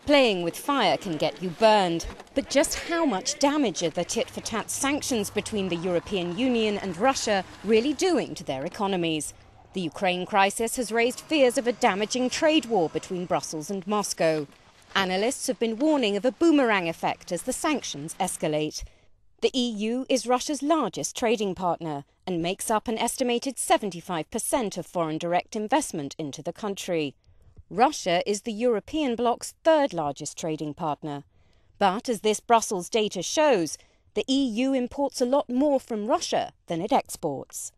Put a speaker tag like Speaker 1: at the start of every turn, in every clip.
Speaker 1: Playing with fire can get you burned. But just how much damage are the tit-for-tat sanctions between the European Union and Russia really doing to their economies? The Ukraine crisis has raised fears of a damaging trade war between Brussels and Moscow. Analysts have been warning of a boomerang effect as the sanctions escalate. The EU is Russia's largest trading partner and makes up an estimated 75% of foreign direct investment into the country. Russia is the European bloc's third largest trading partner. But as this Brussels data shows, the EU imports a lot more from Russia than it exports.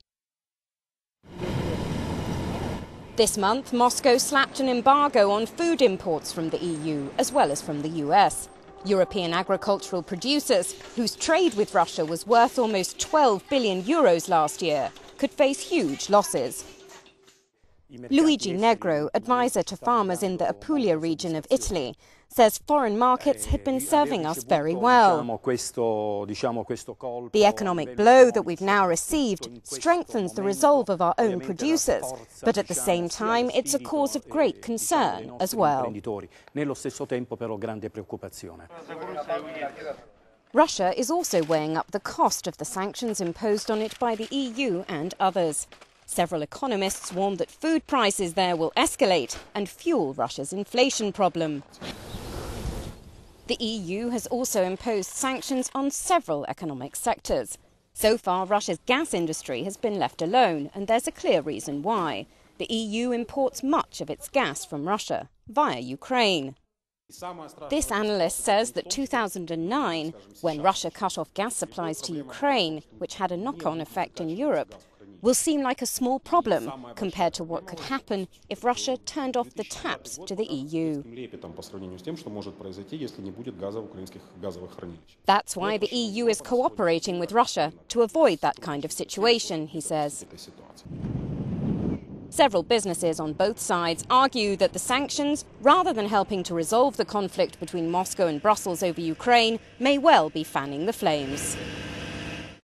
Speaker 1: This month, Moscow slapped an embargo on food imports from the EU, as well as from the US. European agricultural producers, whose trade with Russia was worth almost 12 billion euros last year, could face huge losses. Luigi Negro, advisor to farmers in the Apulia region of Italy, says foreign markets had been serving us very well. The economic blow that we've now received strengthens the resolve of our own producers, but at the same time it's a cause of great concern as well. Russia is also weighing up the cost of the sanctions imposed on it by the EU and others. Several economists warn that food prices there will escalate and fuel Russia's inflation problem. The EU has also imposed sanctions on several economic sectors. So far, Russia's gas industry has been left alone, and there's a clear reason why. The EU imports much of its gas from Russia via Ukraine. This analyst says that 2009, when Russia cut off gas supplies to Ukraine, which had a knock-on effect in Europe, will seem like a small problem compared to what could happen if Russia turned off the taps to the EU. That's why the EU is cooperating with Russia to avoid that kind of situation, he says. Several businesses on both sides argue that the sanctions, rather than helping to resolve the conflict between Moscow and Brussels over Ukraine, may well be fanning the flames.